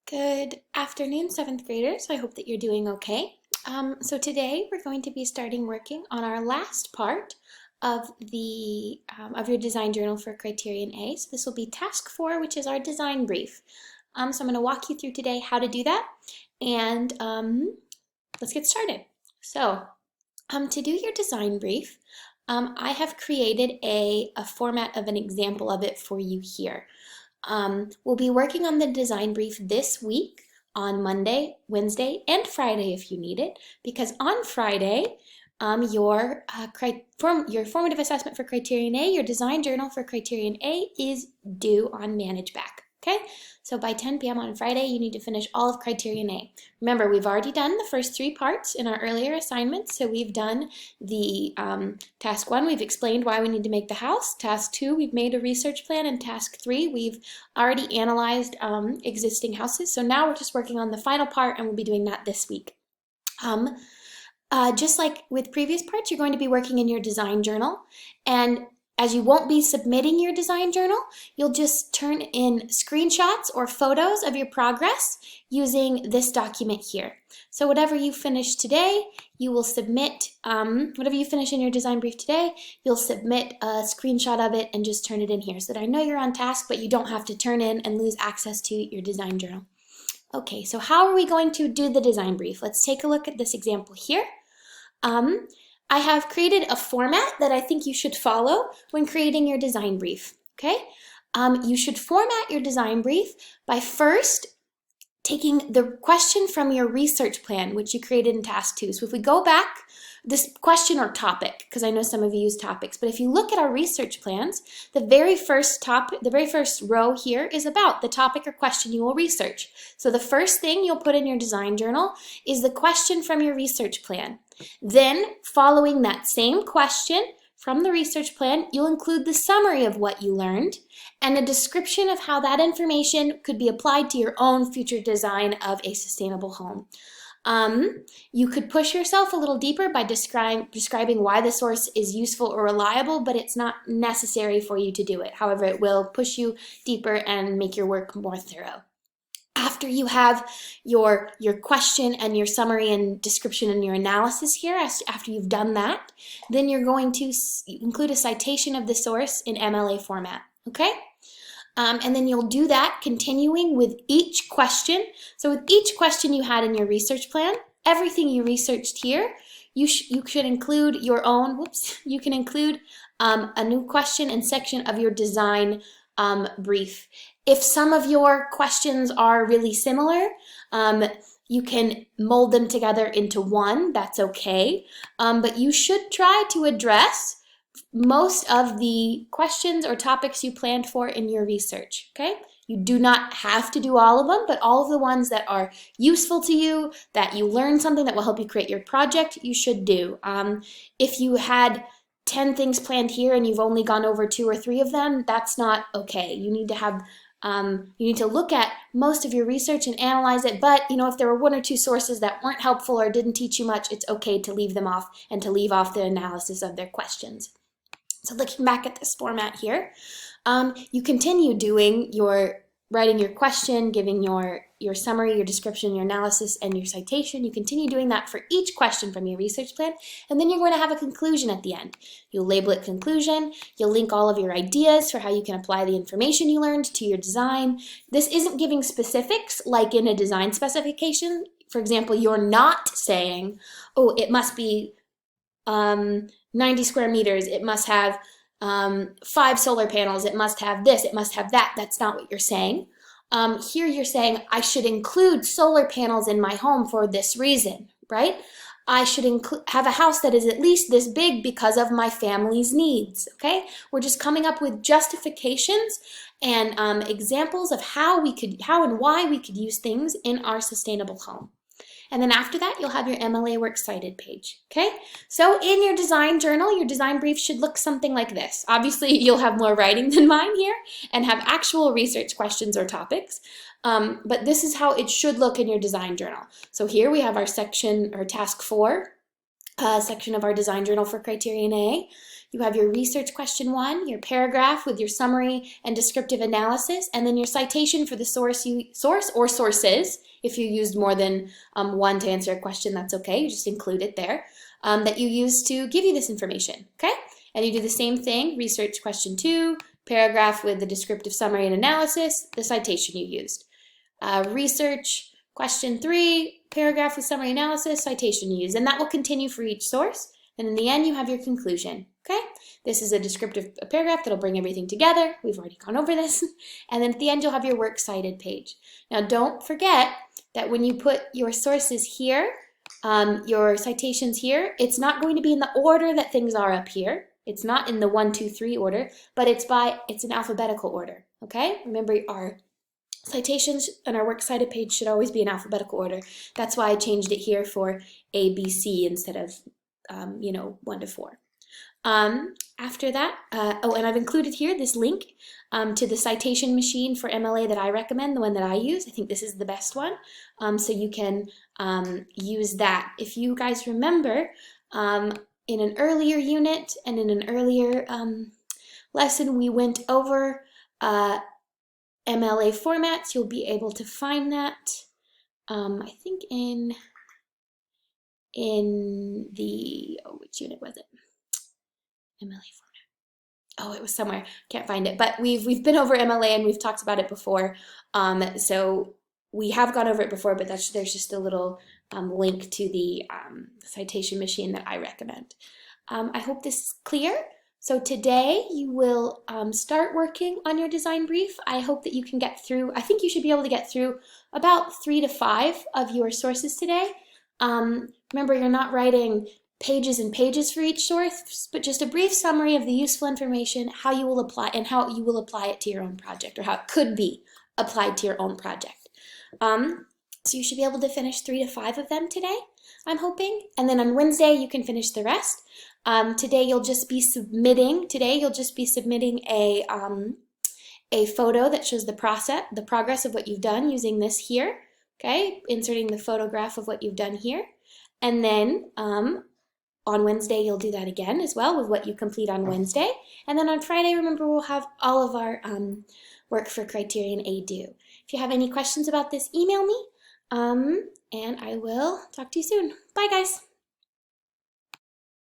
Good afternoon, 7th graders. I hope that you're doing okay. So today we're going to be starting working on our last part of your design journal for Criterion A. So this will be task 4, which is our design brief. So I'm going to walk you through today how to do that, and let's get started. So to do your design brief, I have created a format of an example of it for you here. We'll be working on the design brief this week on Monday, Wednesday, and Friday if you need it, because on Friday, your formative assessment for Criterion A, your design journal for Criterion A is due on ManageBack. Okay, so by 10 p.m. on Friday, you need to finish all of Criterion A. Remember, we've already done the first 3 parts in our earlier assignments. So we've done the task 1, we've explained why we need to make the house. Task 2, we've made a research plan. And task 3, we've already analyzed existing houses. So now we're just working on the final part, and we'll be doing that this week. Just like with previous parts, you're going to be working in your design journal. And as you won't be submitting your design journal, you'll just turn in screenshots or photos of your progress using this document here. So whatever you finish today, you will submit, whatever you finish in your design brief today, you'll submit a screenshot of it and just turn it in here so that I know you're on task, but you don't have to turn in and lose access to your design journal. Okay, so how are we going to do the design brief? Let's take a look at this example here. I have created a format that I think you should follow when creating your design brief, okay? You should format your design brief by first taking the question from your research plan, which you created in task 2. So if we go back, this question or topic, because I know some of you use topics, but if you look at our research plans, the very first row here is about the topic or question you will research. So the first thing you'll put in your design journal is the question from your research plan. Then, following that same question from the research plan, you'll include the summary of what you learned and a description of how that information could be applied to your own future design of a sustainable home. You could push yourself a little deeper by describing why the source is useful or reliable, but it's not necessary for you to do it. However, it will push you deeper and make your work more thorough. After you have your question and your summary and description and your analysis here, after you've done that, then you're going to include a citation of the source in MLA format, okay? And then you'll do that continuing with each question. So with each question you had in your research plan, everything you researched here, you should include your own, you can include a new question and section of your design brief. If some of your questions are really similar, you can mold them together into one, that's okay. But you should try to address most of the questions or topics you planned for in your research, okay? You do not have to do all of them, but all of the ones that are useful to you, that you learn something that will help you create your project, you should do. If you had 10 things planned here and you've only gone over 2 or 3 of them, that's not okay. You need to have you need to look at most of your research and analyze it, but if there were 1 or 2 sources that weren't helpful or didn't teach you much, it's okay to leave them off and to leave off the analysis of their questions. So looking back at this format here, you continue doing writing your question, giving your summary, your description, your analysis, and your citation. You continue doing that for each question from your research plan, and then you're going to have a conclusion at the end. You'll label it conclusion, you'll link all of your ideas for how you can apply the information you learned to your design. This isn't giving specifics like in a design specification. For example, you're not saying, oh, it must be 90 square meters, it must have 5 solar panels, it must have this, it must have that. That's not what you're saying. Here you're saying, I should include solar panels in my home for this reason, right? I should have a house that is at least this big because of my family's needs, okay? We're just coming up with justifications and examples of how and why we could use things in our sustainable home. And then after that, you'll have your MLA Works Cited page, okay? So in your design journal, your design brief should look something like this. Obviously, you'll have more writing than mine here and have actual research questions or topics, but this is how it should look in your design journal. So here we have our section, or task 4, section of our design journal for Criterion A. You have your research question 1, your paragraph with your summary and descriptive analysis, and then your citation for the source or sources. If you used more than one to answer a question, that's okay. You just include it there, that you use to give you this information, okay? And you do the same thing, research question 2, paragraph with the descriptive summary and analysis, the citation you used. Research question 3, paragraph with summary analysis, citation you used. And that will continue for each source. And in the end, you have your conclusion, okay? This is a descriptive paragraph that'll bring everything together. We've already gone over this. And then at the end, you'll have your works cited page. Now, don't forget that when you put your sources here, your citations here, it's not going to be in the order that things are up here. It's not in the 1, 2, 3 order, but it's in alphabetical order, okay? Remember, our citations and our works cited page should always be in alphabetical order. That's why I changed it here for A, B, C instead of, 1 to 4. After that, and I've included here this link to the citation machine for MLA that I recommend, the one that I use. I think this is the best one, so you can use that. If you guys remember, in an earlier unit and in an earlier lesson, we went over MLA formats. You'll be able to find that, I think in the, which unit was it? MLA format. Oh, it was somewhere. Can't find it. But we've been over MLA and we've talked about it before. So we have gone over it before, but there's just a little link to the citation machine that I recommend. I hope this is clear. So today you will start working on your design brief. I hope that you can get through, I think you should be able to get through about 3 to 5 of your sources today. Remember, you're not writing pages and pages for each source, but just a brief summary of the useful information, how you will apply it to your own project, or how it could be applied to your own project. So you should be able to finish 3 to 5 of them today, I'm hoping. And then on Wednesday, you can finish the rest. Today you'll just be submitting a photo that shows the progress of what you've done using this here, okay? Inserting the photograph of what you've done here. And then on Wednesday, you'll do that again as well with what you complete on Wednesday. And then on Friday, remember, we'll have all of our work for Criterion A due. If you have any questions about this, email me, and I will talk to you soon. Bye, guys.